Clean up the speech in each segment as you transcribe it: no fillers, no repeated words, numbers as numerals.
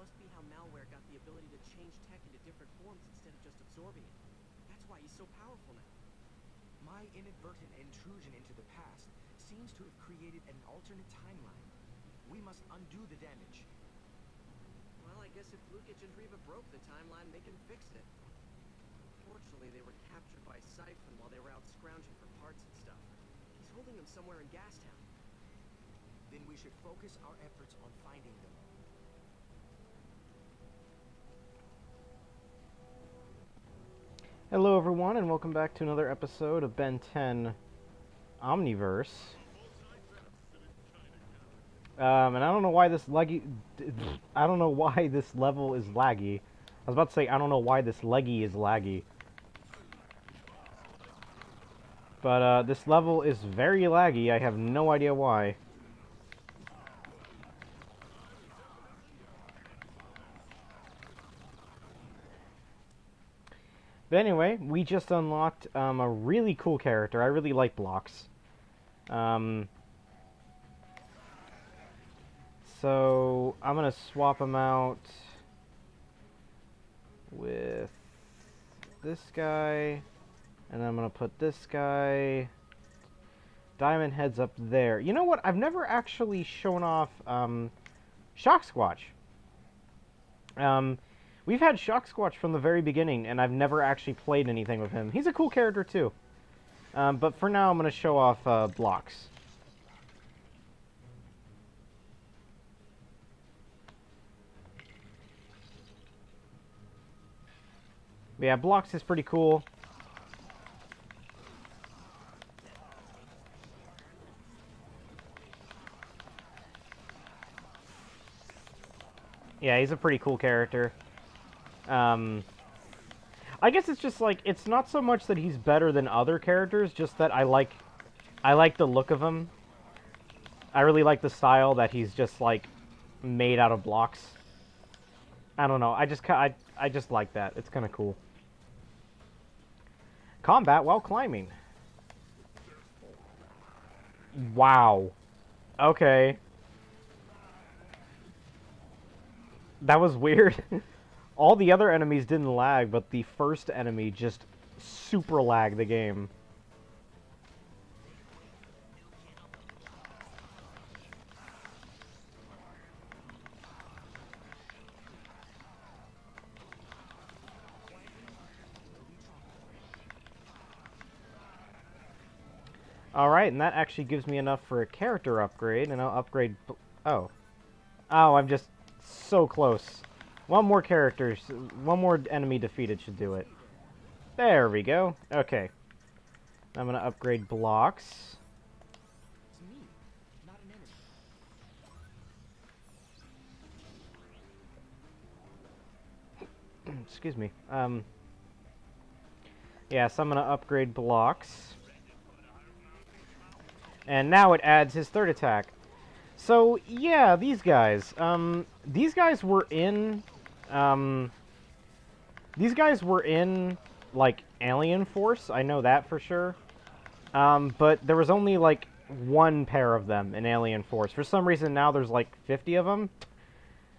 must be how malware got the ability to change tech into different forms instead of just absorbing it. That's why he's so powerful now. My inadvertent intrusion into the past seems to have created an alternate timeline. We must undo the damage. Well, I guess if Lukic and Riva broke the timeline, they can fix it. Unfortunately, they were captured by Siphon while they were out scrounging for parts and stuff. He's holding them somewhere in Gastown. Then we should focus our efforts on finding them. Hello everyone, and welcome back to another episode of Ben 10 Omniverse. And I don't know why this I don't know why this level is laggy. I was about to say I don't know why this leggy is laggy. But this level is very laggy. I have no idea why. But anyway, we just unlocked a really cool character. I really like blocks. So I'm gonna swap him out with this guy, and I'm gonna put this guy. Diamond Head's up there. You know what? I've never actually shown off Shock Squatch. We've had Shock Squatch from the very beginning, and I've never actually played anything with him. He's a cool character, too. But for now, I'm going to show off Blocks. But yeah, Blocks is pretty cool. Yeah, he's a pretty cool character. I guess it's just like, it's not so much that he's better than other characters, just that I like the look of him. I really like the style that he's just like made out of blocks. I don't know. I just like that. It's kind of cool. Combat while climbing. Wow. Okay. That was weird. All the other enemies didn't lag, but the first enemy just super lagged the game. Alright, and that actually gives me enough for a character upgrade, and I'll upgrade... Oh. Oh, I'm just so close. One more enemy defeated should do it. There we go. Okay. I'm gonna upgrade blocks. It's me, not an enemy. Excuse me. Yeah, so I'm gonna upgrade blocks. And now it adds his third attack. So, yeah, these guys. These guys were in... These guys were in, like, Alien Force. I know that for sure. But there was only, like, one pair of them in Alien Force. For some reason, now there's, like, 50 of them.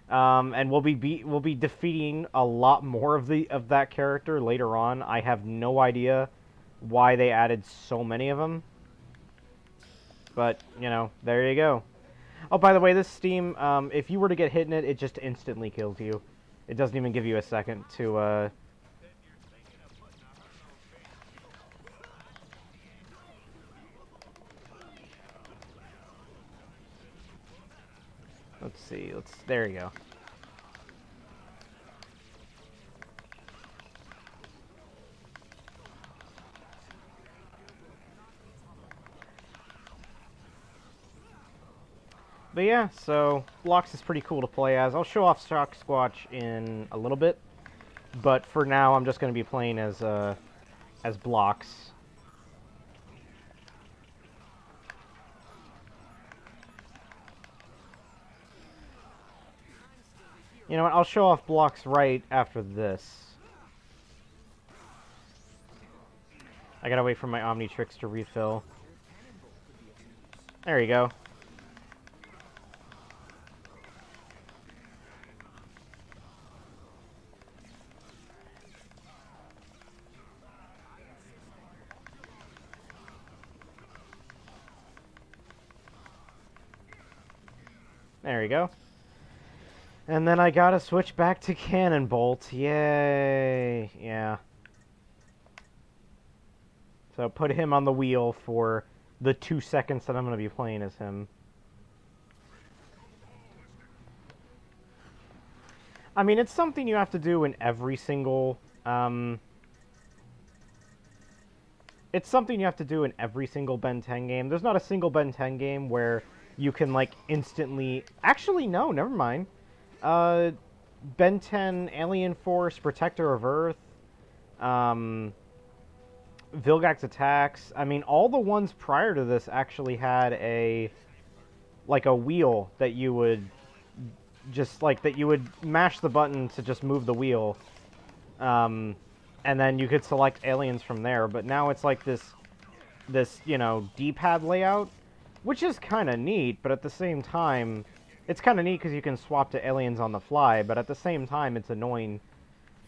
And we'll be defeating a lot more of that character later on. I have no idea why they added so many of them. But, you know, there you go. Oh, by the way, this Steam, if you were to get hit in it, it just instantly kills you. It doesn't even give you a second to, Let's see, there you go. But yeah, so Blocks is pretty cool to play as. I'll show off Shock Squatch in a little bit, but for now I'm just going to be playing as Blocks. You know what? I'll show off Blocks right after this. I gotta wait for my Omnitrix to refill. There you go. There you go. And then I gotta switch back to Cannon Bolt. Yay! Yeah. So put him on the wheel for the 2 seconds that I'm gonna be playing as him. I mean, it's something you have to do in every single, it's something you have to do in every single Ben 10 game. There's not a single Ben 10 game where you can, like, instantly... Actually, no, never mind. Ben 10, Alien Force, Protector of Earth, Vilgax Attacks. I mean, all the ones prior to this actually had a, like, a wheel that you would just, like, that you would mash the button to just move the wheel. And then you could select aliens from there. But now it's like this, you know, D-pad layout, which is kind of neat, but at the same time, it's kind of neat because you can swap to aliens on the fly, but at the same time, it's annoying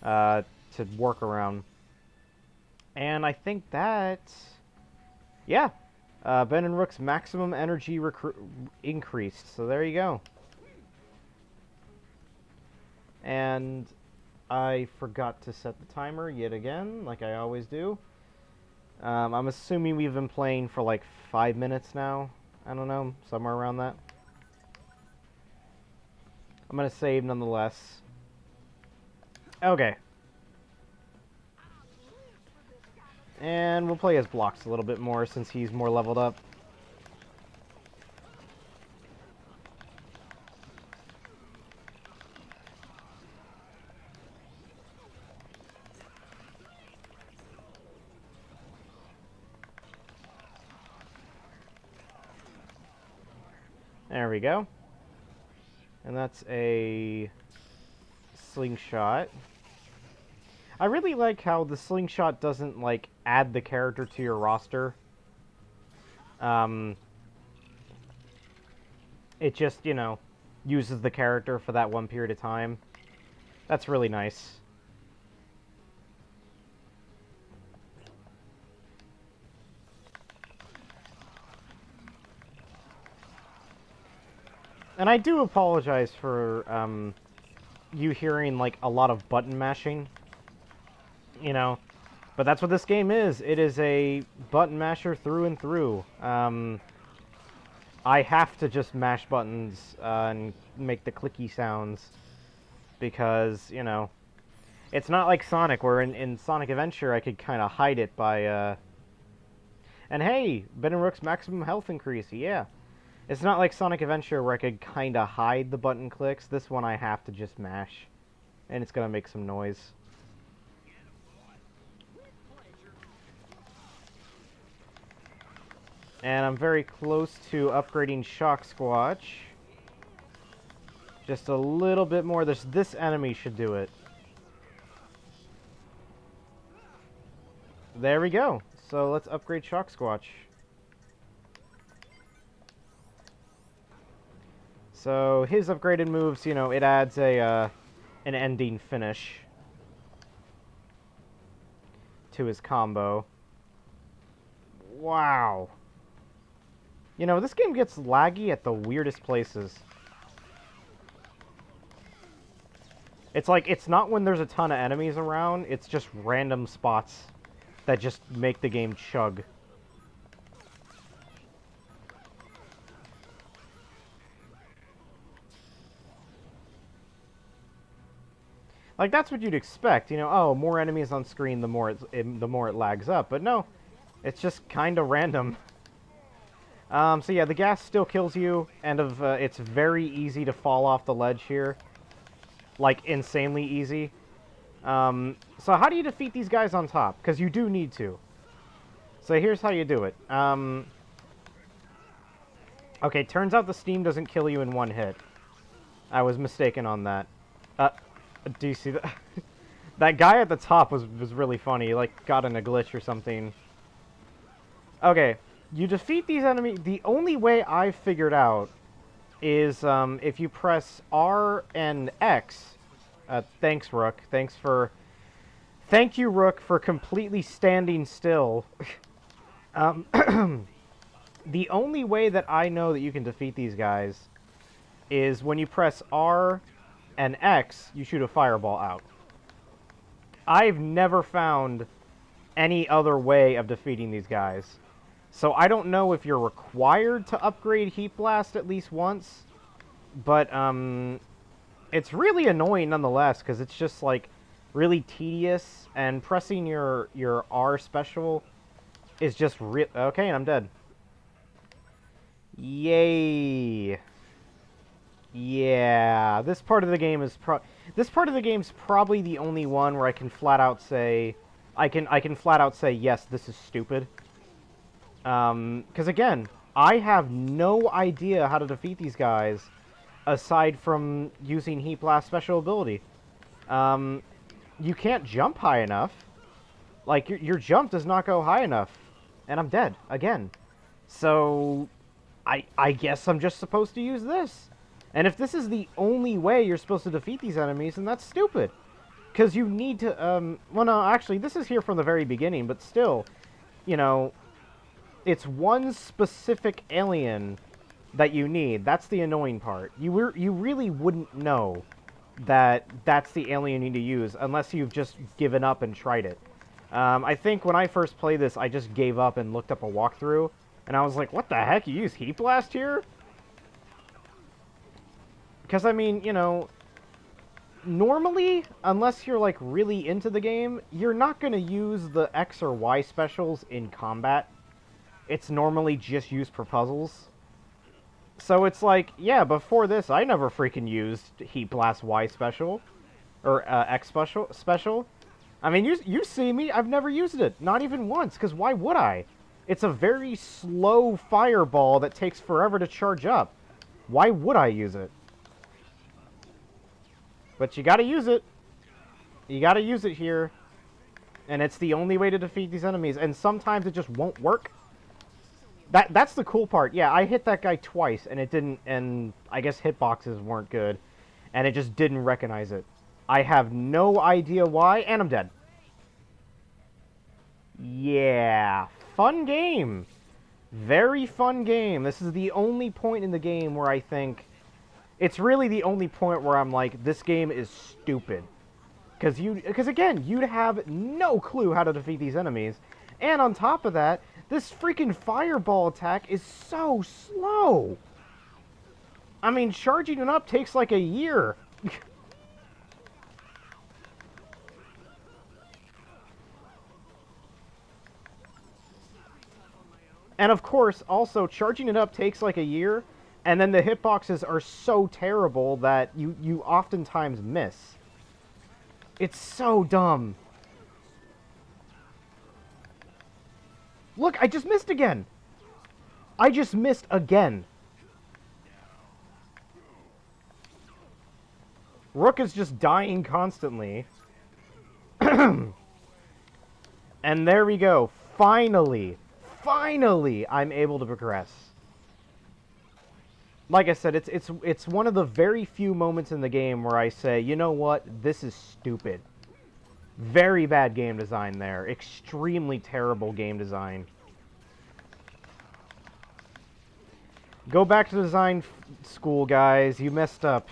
to work around. And I think that, yeah, Ben and Rook's maximum energy increased, so there you go. And I forgot to set the timer yet again, like I always do. I'm assuming we've been playing for like 5 minutes now. I don't know, somewhere around that. I'm gonna save nonetheless. Okay. And we'll play as Blocks a little bit more since he's more leveled up. There we go. And that's a slingshot. I really like how the slingshot doesn't, like, add the character to your roster. It just, you know, uses the character for that one period of time. That's really nice. And I do apologize for, you hearing, like, a lot of button mashing. You know, but that's what this game is. It is a button masher through and through. I have to just mash buttons and make the clicky sounds because, you know, it's not like Sonic, where in Sonic Adventure I could kind of hide it by, And hey, Ben and Rook's maximum health increase, yeah. It's not like Sonic Adventure where I could kind of hide the button clicks. This one I have to just mash, and it's gonna make some noise. And I'm very close to upgrading Shock Squatch. Just a little bit more. This enemy should do it. There we go. So let's upgrade Shock Squatch. So his upgraded moves, you know, it adds an ending finish to his combo. Wow. You know, this game gets laggy at the weirdest places. It's like, it's not when there's a ton of enemies around, it's just random spots that just make the game chug. Like, that's what you'd expect, you know, oh, more enemies on screen, the more it lags up, but no, it's just kind of random. So yeah, the gas still kills you, and it's very easy to fall off the ledge here. Like, insanely easy. So how do you defeat these guys on top? Because you do need to. So here's how you do it. Okay, turns out the steam doesn't kill you in one hit. I was mistaken on that. Do you see that? That guy at the top was really funny. He, like, got in a glitch or something. Okay. You defeat these enemies. The only way I've figured out is if you press R and X. Thanks, Rook. Thank you, Rook, for completely standing still. The only way that I know that you can defeat these guys is when you press R and X, you shoot a fireball out. I've never found any other way of defeating these guys. So I don't know if you're required to upgrade Heat Blast at least once, but it's really annoying nonetheless because it's just like really tedious, and pressing your R special is just okay, and I'm dead. Yay. Yeah, this part of the game is probably the only one where I can flat out say I can flat out say yes, this is stupid. Because again, I have no idea how to defeat these guys aside from using Heat Blast special ability. You can't jump high enough. Like, your jump does not go high enough. And I'm dead, again. So, I guess I'm just supposed to use this. And if this is the only way you're supposed to defeat these enemies, then that's stupid. Because you need to, well, no, actually, this is here from the very beginning, but still, you know, it's one specific alien that you need. That's the annoying part. You really wouldn't know that that's the alien you need to use unless you've just given up and tried it. I think when I first played this, I just gave up and looked up a walkthrough, and I was like, what the heck, you use Heat Blast here? Because, I mean, you know, normally, unless you're, like, really into the game, you're not going to use the X or Y specials in combat. It's normally just used for puzzles. So it's like, yeah, before this, I never freaking used Heat Blast Y special. Or X special. I mean, you see me, I've never used it. Not even once, because why would I? It's a very slow fireball that takes forever to charge up. Why would I use it? But you gotta use it. You gotta use it here. And it's the only way to defeat these enemies. And sometimes it just won't work. That's the cool part. Yeah, I hit that guy twice, and it didn't, and I guess hitboxes weren't good, and it just didn't recognize it. I have no idea why, and I'm dead. Yeah, fun game. Very fun game. This is the only point in the game where I think, it's really the only point where I'm like, this game is stupid. Because again, you'd have no clue how to defeat these enemies, and on top of that, this freaking fireball attack is so slow. I mean, charging it up takes like a year. And of course, also, charging it up takes like a year, and then the hitboxes are so terrible that you oftentimes miss. It's so dumb. Look, I just missed again. I just missed again. Rook is just dying constantly. And there we go. Finally, I'm able to progress. Like I said, it's one of the very few moments in the game where I say, you know what, this is stupid. Very bad game design there. Extremely terrible game design. Go back to design school, guys. You messed up.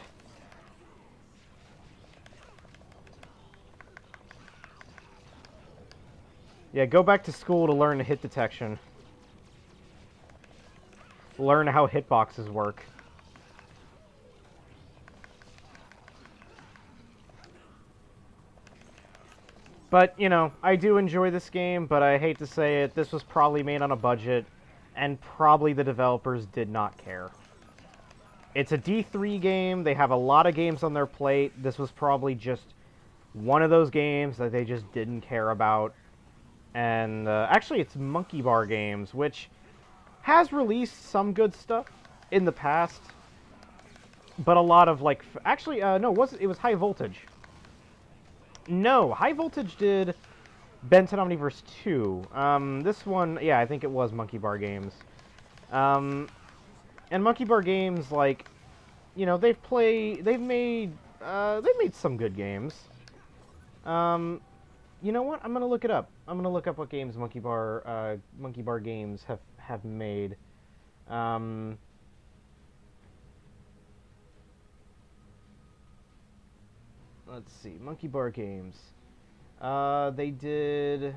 Yeah, go back to school to learn hit detection. Learn how hitboxes work. But, you know, I do enjoy this game, but I hate to say it, this was probably made on a budget, and probably the developers did not care. It's a D3 game, they have a lot of games on their plate, this was probably just one of those games that they just didn't care about. And, actually it's Monkey Bar Games, which has released some good stuff in the past, but a lot of, like, actually, no, it was High Voltage. No, High Voltage did Benton Omniverse 2. This one, yeah, I think it was Monkey Bar Games. And Monkey Bar Games, like, you know, they've made some good games. You know what? I'm gonna look it up. I'm gonna look up what games Monkey Bar Games have made. Let's see. Monkey Bar Games. They did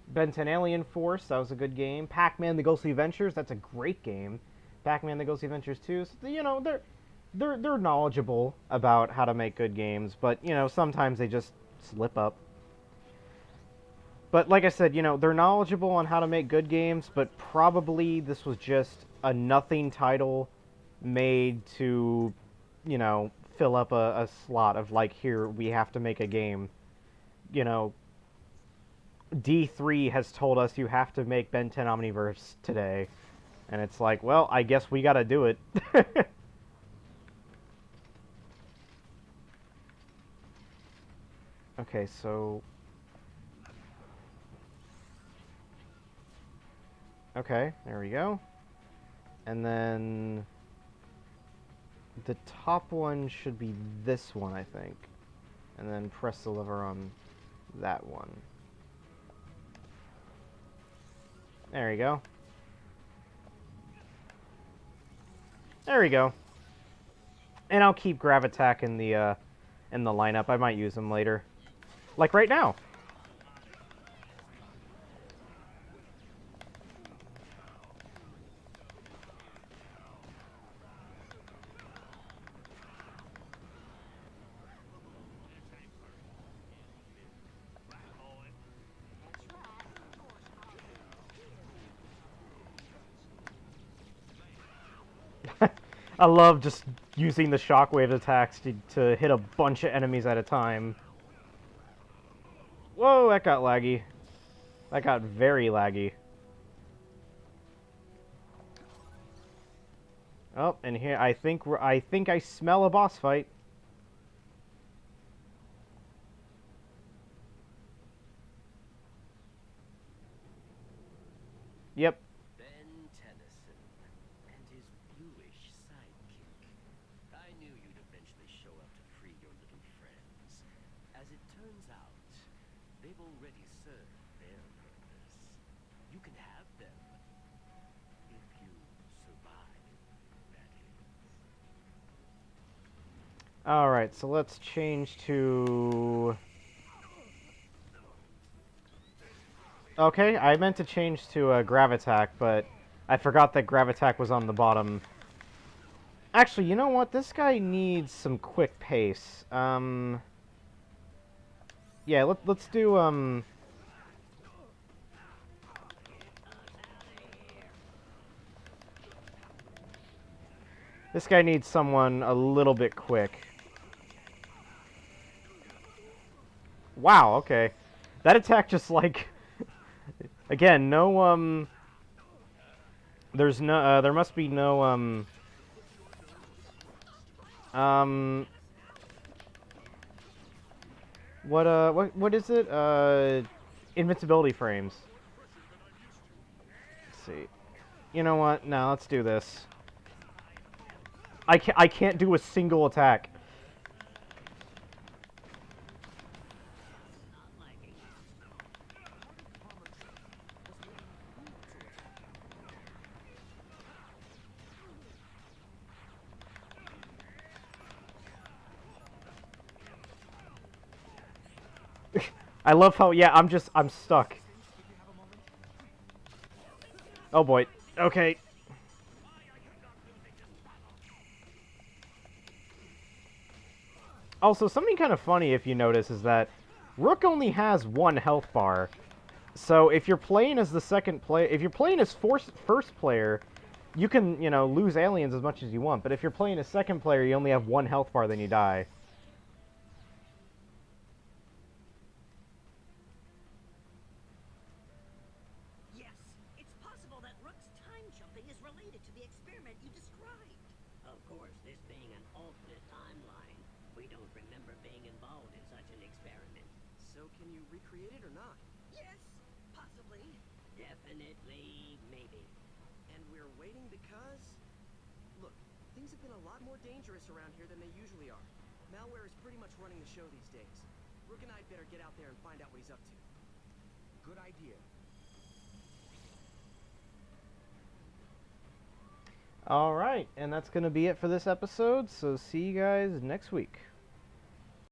Ben 10 Alien Force. That was a good game. Pac-Man: The Ghostly Adventures. That's a great game. Pac-Man: The Ghostly Adventures 2. So, you know, they're knowledgeable about how to make good games, but you know, sometimes they just slip up. But like I said, you know, they're knowledgeable on how to make good games, but probably this was just a nothing title made to, you know, fill up a slot of like, here, we have to make a game. You know, D3 has told us you have to make Ben 10 Omniverse today. And it's like, well, I guess we gotta do it. Okay, so... Okay, there we go. And then... the top one should be this one, I think. And then press the lever on that one. There you go. There we go. And I'll keep Gravitack in the lineup. I might use them later. Like right now. I love just using the shockwave attacks to hit a bunch of enemies at a time. Whoa, that got laggy. That got very laggy. Oh, and here I think I smell a boss fight. Yep. Ben Tennyson and his bluish sidekick. I knew you'd eventually show up to free your little friends. As it turns out, they've already served their purpose. You can have them. If you survive, that is. Alright, so let's change to... Okay, I meant to change to Gravitack, but I forgot that Gravitack was on the bottom. Actually, you know what? This guy needs some quick pace. Yeah, let's do, this guy needs someone a little bit quick. Wow, okay. That attack just, like... Again, no, there's no, there must be no, what is it? Invincibility frames. Let's see. You know what? No, let's do this. I can't do a single attack. I love how, yeah, I'm stuck. Oh boy. Okay. Also, something kind of funny, if you notice, is that Rook only has one health bar. So if you're playing as the second player, if you're playing as first player, you can, you know, lose aliens as much as you want. But if you're playing as second player, you only have one health bar, then you die. Yes, it's possible that Rook's time jumping is related to the experiment you described. Of course, this being an alternate timeline, we don't remember being involved in such an experiment. So can you recreate it or not? Yes, possibly. Definitely, maybe. And we're waiting because... Look, things have been a lot more dangerous around here than they usually are. Malware is pretty much running the show these days. Rook and I better get out there and find out what he's up to. Good idea. Alright, and that's going to be it for this episode, so see you guys next week.